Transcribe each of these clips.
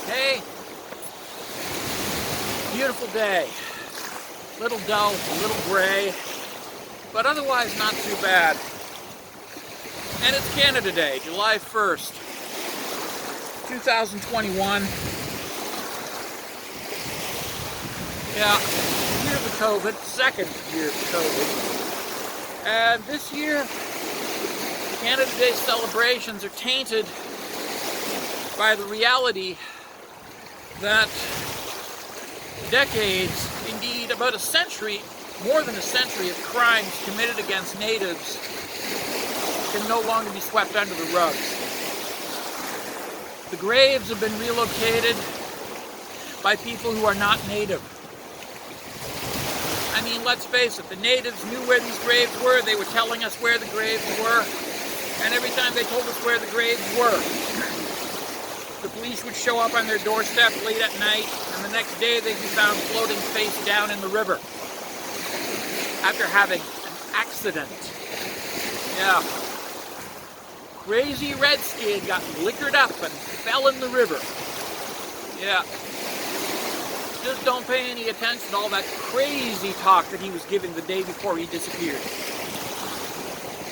Hey, beautiful day. Little dull, a little gray, but otherwise not too bad. And it's Canada Day, July 1st, 2021. Yeah, year of the COVID, second year of COVID. And this year, Canada Day celebrations are tainted by the reality that decades, indeed about a century, more than a century of crimes committed against natives can no longer be swept under the rug. The graves have been relocated by people who are not native. I mean, let's face it, the natives knew where these graves were, they were telling us where the graves were, and every time they told us where the graves were, the police would show up on their doorstep late at night, and the next day they'd be found floating face down in the river after having an accident. Yeah. Crazy redskin got liquored up and fell in the river. Yeah. Just don't pay any attention to all that crazy talk that he was giving the day before he disappeared,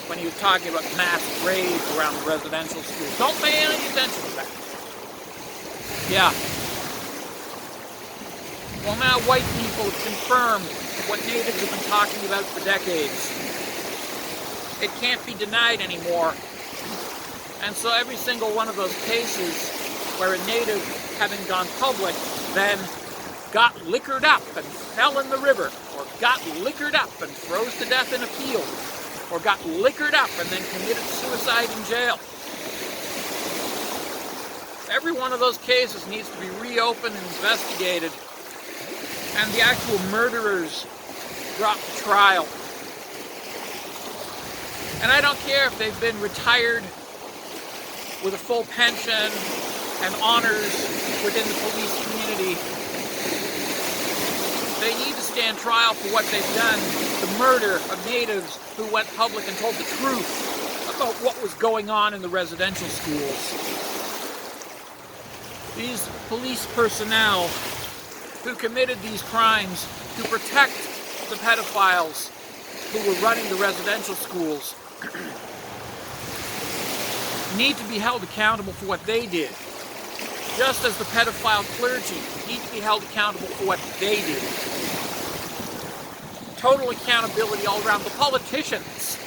when he was talking about mass graves around the residential schools. Don't pay any attention to that. Yeah. Well, now white people have confirmed what natives have been talking about for decades. It can't be denied anymore. And so every single one of those cases where a native, having gone public, then got liquored up and fell in the river, or got liquored up and froze to death in a field, or got liquored up and then committed suicide in jail. Every one of those cases needs to be reopened and investigated, and the actual murderers brought to trial. And I don't care if they've been retired with a full pension and honors within the police community. They need to stand trial for what they've done, the murder of natives who went public and told the truth about what was going on in the residential schools. These police personnel who committed these crimes to protect the pedophiles who were running the residential schools need to be held accountable for what they did, just as the pedophile clergy need to be held accountable for what they did. Total accountability all around. The politicians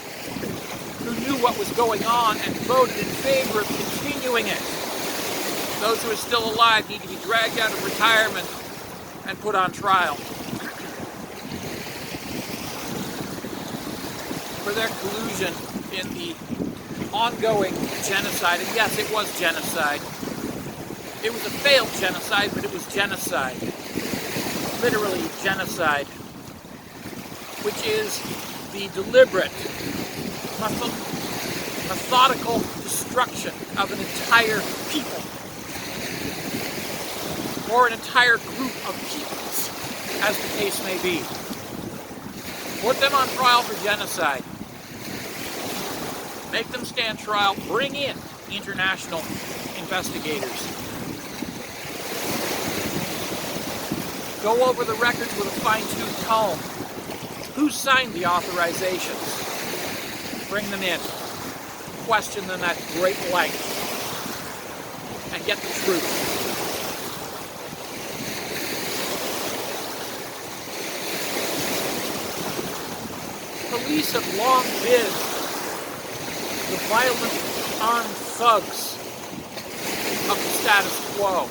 who knew what was going on and voted in favor of continuing it, those who are still alive, need to be dragged out of retirement and put on trial for their collusion in the ongoing genocide. And yes, it was genocide. It was a failed genocide, but it was genocide. Literally genocide, which is the deliberate, methodical destruction of an entire people, or an entire group of peoples, as the case may be. Put them on trial for genocide. Make them stand trial. Bring in international investigators. Go over the records with a fine-tooth comb. Who signed the authorizations? Bring them in. Question them at great length. And get the truth. Police have long been the violent armed thugs of the status quo.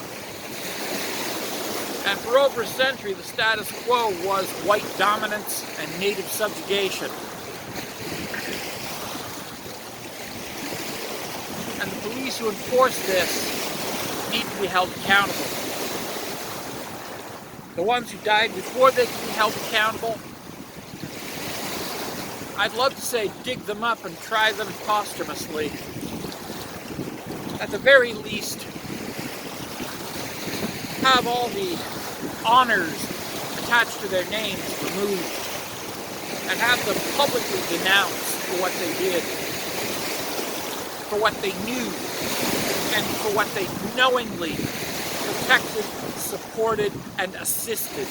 And for over a century, the status quo was white dominance and native subjugation. And the police who enforce this need to be held accountable. The ones who died before they can be held accountable, I'd love to say dig them up and try them posthumously. At the very least, have all the honors attached to their names removed, and have them publicly denounced for what they did, for what they knew, and for what they knowingly protected, supported, and assisted.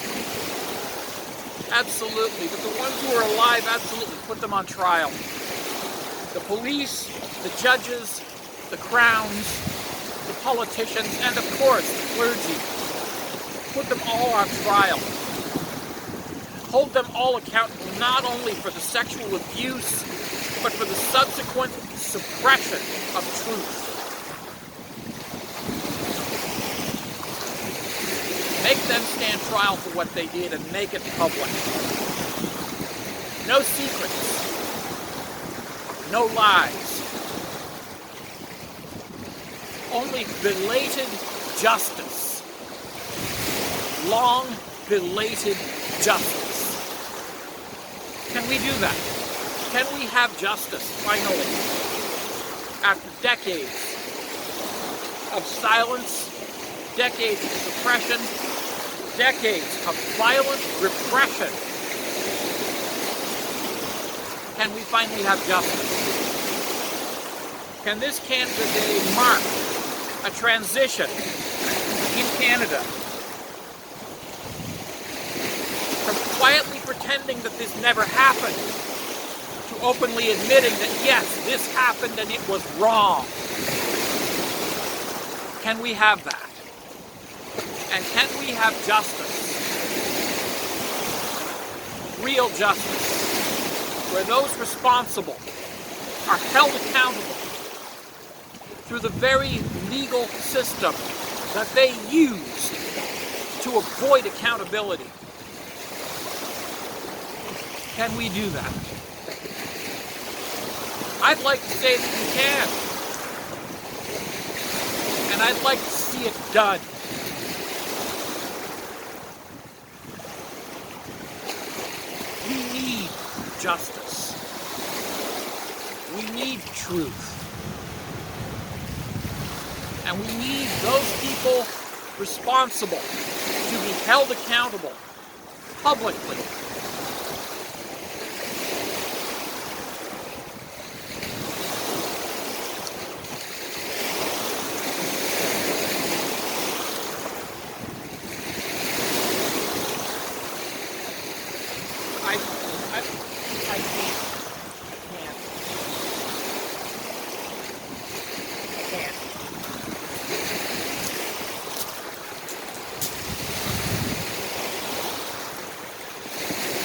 Absolutely. But the ones who are alive, absolutely put them on trial. The police, the judges, the crowns, the politicians, and of course, the clergy. Put them all on trial. Hold them all accountable not only for the sexual abuse, but for the subsequent suppression of truth. Make them stand trial for what they did and make it public. No secrets. No lies. Only belated justice. Long belated justice. Can we do that? Can we have justice, finally, after decades of silence, decades of suppression, decades of violent repression? Can we finally have justice? Can this Canada Day mark a transition in Canada from quietly pretending that this never happened to openly admitting that yes, this happened and it was wrong? Can we have that? And can we have justice? Real justice, where those responsible are held accountable through the very legal system that they used to avoid accountability. Can we do that? I'd like to say that we can. And I'd like to see it done. We need justice. We need truth. And we need those people responsible to be held accountable publicly